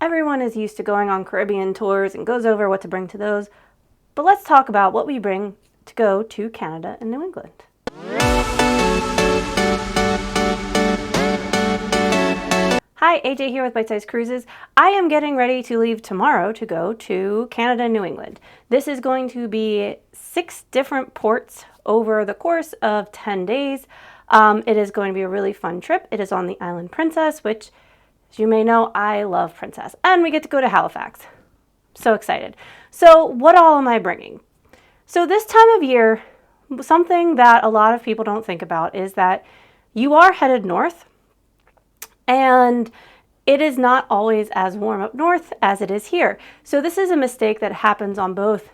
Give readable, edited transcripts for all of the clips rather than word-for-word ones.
Everyone is used to going on Caribbean tours and goes over what to bring to those, but let's talk about what we bring to go to Canada and New England. Hi, AJ here with Byte Size Cruises. I am getting ready to leave tomorrow to go to Canada and New England. This is going to be 6 different ports over the course of 10 days. It is going to be a really fun trip. It is on the island Princess, which, as you may know, I love Princess. And we get to go to Halifax. So excited. So what all am I bringing? So this time of year, something that a lot of people don't think about is that you are headed north, and it is not always as warm up north as it is here. So this is a mistake that happens on both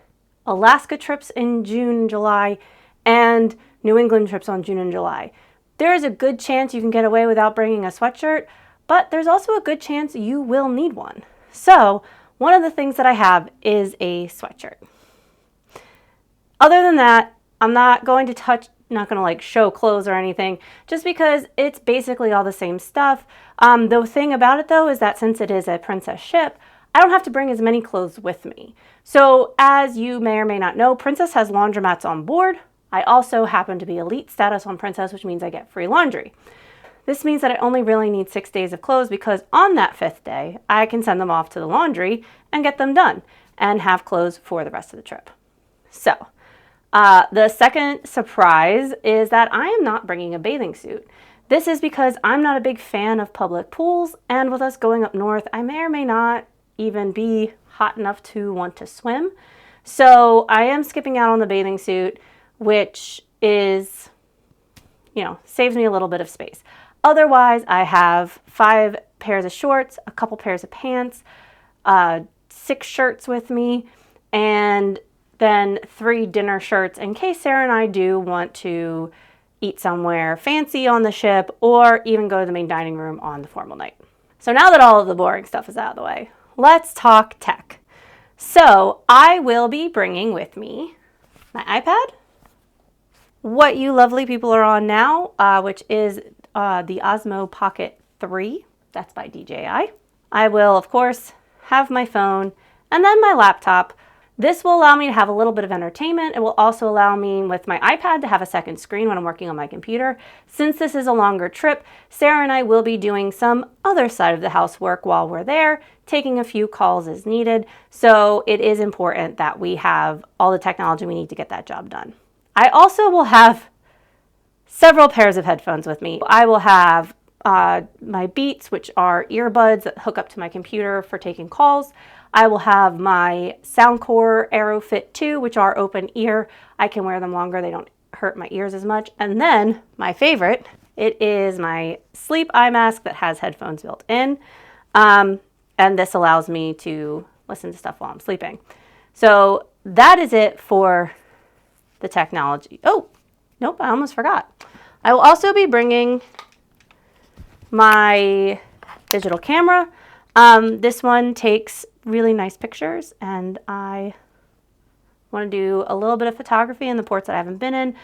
Alaska trips in June and July and New England trips on June and July. There is a good chance you can get away without bringing a sweatshirt, but there's also a good chance you will need one. So one of the things that I have is a sweatshirt. Other than that, I'm not going to like show clothes or anything, just because it's basically all the same stuff. The thing about it though is that since it is a Princess ship, I don't have to bring as many clothes with me. So as you may or may not know, Princess has laundromats on board. I also happen to be elite status on Princess, which means I get free laundry. This means that I only really need 6 days of clothes, because on that 5th day, I can send them off to the laundry and get them done and have clothes for the rest of the trip. So the second surprise is that I am not bringing a bathing suit. This is because I'm not a big fan of public pools, and with us going up north, I may or may not even be hot enough to want to swim. So I am skipping out on the bathing suit, which is, saves me a little bit of space. Otherwise, I have 5 pairs of shorts, a couple pairs of pants, 6 shirts with me, and then 3 dinner shirts in case Sarah and I do want to eat somewhere fancy on the ship or even go to the main dining room on the formal night. So now that all of the boring stuff is out of the way, let's talk tech. So I will be bringing with me my iPad, what you lovely people are on now, which is the Osmo Pocket 3. That's by DJI. I will, of course, have my phone and then my laptop. This will allow me to have a little bit of entertainment. It will also allow me with my iPad to have a second screen when I'm working on my computer. Since this is a longer trip, Sarah and I will be doing some other side of the house work while we're there, taking a few calls as needed. So it is important that we have all the technology we need to get that job done. I also will have several pairs of headphones with me. I will have my Beats, which are earbuds that hook up to my computer for taking calls. I will have my Soundcore AeroFit 2, which are open ear. I can wear them longer. They don't hurt my ears as much. And then my favorite, it is my sleep eye mask that has headphones built in. And this allows me to listen to stuff while I'm sleeping. So that is it for the technology. Oh, nope, I almost forgot. I will also be bringing my digital camera. This one takes really nice pictures, and I want to do a little bit of photography in the ports that I haven't been in.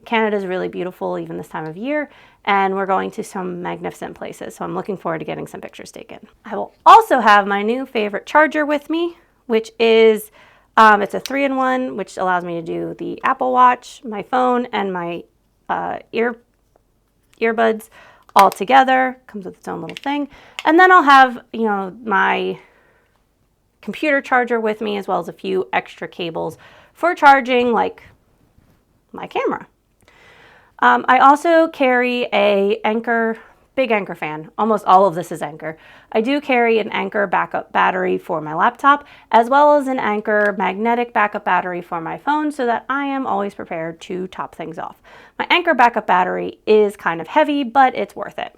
Canada is really beautiful even this time of year, and we're going to some magnificent places, so I'm looking forward to getting some pictures taken. I will also have my new favorite charger with me, which is it's a 3-in-1, which allows me to do the Apple Watch, my phone, and my earbuds all together. Comes with its own little thing. And then I'll have, my computer charger with me, as well as a few extra cables for charging, like my camera. I also carry a big Anker fan. Almost all of this is Anker. I do carry an Anker backup battery for my laptop, as well as an Anker magnetic backup battery for my phone, so that I am always prepared to top things off. My Anker backup battery is kind of heavy, but it's worth it.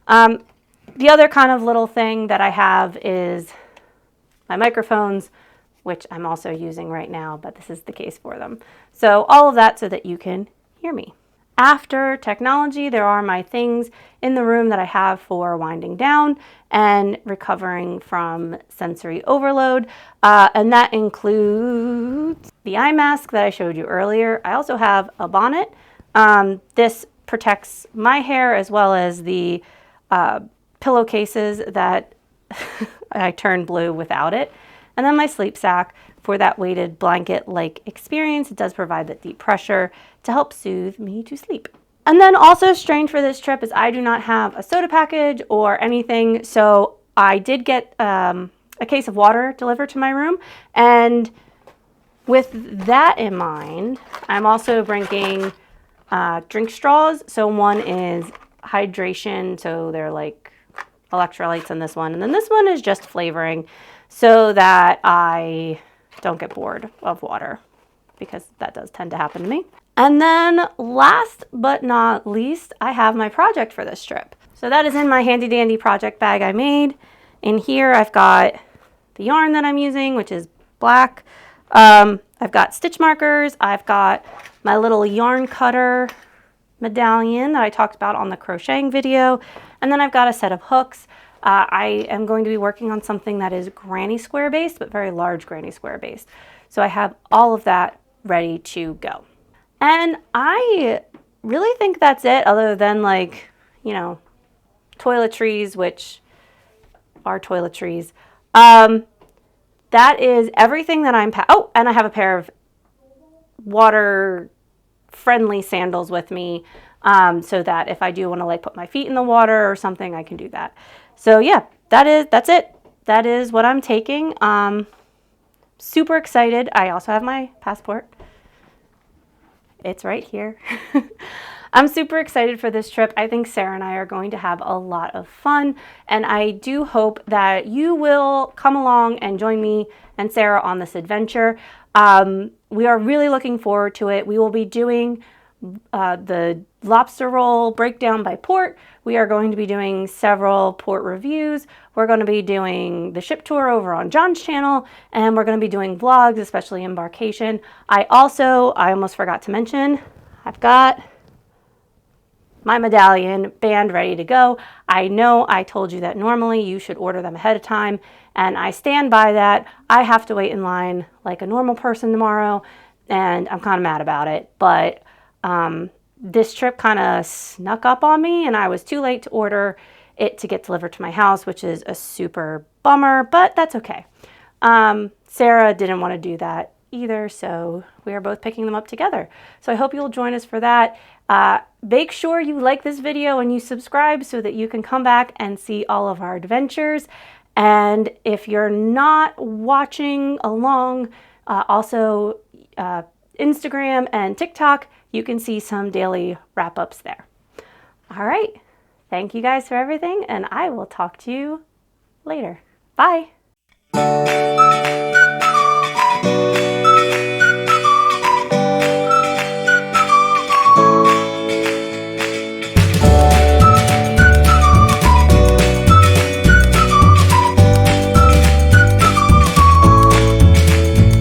The other kind of little thing that I have is my microphones, which I'm also using right now, but this is the case for them. So all of that so that you can hear me. After technology, there are my things in the room that I have for winding down and recovering from sensory overload. And that includes the eye mask that I showed you earlier. I also have a bonnet. This protects my hair, as well as the pillowcases that I turned blue without it. And then my sleep sack for that weighted blanket-like experience. It does provide that deep pressure to help soothe me to sleep. And then also strange for this trip is I do not have a soda package or anything, so I did get a case of water delivered to my room, and with that in mind, I'm also bringing drink straws. So one is hydration, so they're like electrolytes in this one, and then this one is just flavoring so that I don't get bored of water, because that does tend to happen to me. And then last but not least, I have my project for this trip. So that is in my handy dandy project bag I made. In here I've got the yarn that I'm using, which is black. I've got stitch markers. I've got my little yarn cutter medallion that I talked about on the crocheting video. And then I've got a set of hooks. I am going to be working on something that is granny square based, but very large granny square based. So I have all of that ready to go. And I really think that's it, other than like, you know, toiletries, which are toiletries. That is everything that I'm oh, and I have a pair of water-friendly sandals with me, so that if I do want to like put my feet in the water or something, I can do that. So yeah, that's it. That is what I'm taking. Super excited. I also have my passport. It's right here. I'm super excited for this trip. I think Sarah and I are going to have a lot of fun, and I do hope that you will come along and join me and Sarah on this adventure. We are really looking forward to it. We will be doing the lobster roll breakdown by port. We are going to be doing several port reviews. We're going to be doing the ship tour over on John's channel, and we're going to be doing vlogs, especially embarkation. I almost forgot to mention, I've got my medallion band ready to go. I know I told you that normally you should order them ahead of time, and I stand by that. I have to wait in line like a normal person tomorrow, and I'm kind of mad about it, but this trip kind of snuck up on me, and I was too late to order it to get delivered to my house, which is a super bummer, but that's okay. Sarah didn't want to do that either, so we are both picking them up together. So I hope you'll join us for that. Make sure you like this video and you subscribe so that you can come back and see all of our adventures. And if you're not watching along, also Instagram and TikTok, you can see some daily wrap-ups there. All right. Thank you guys for everything, and I will talk to you later. Bye.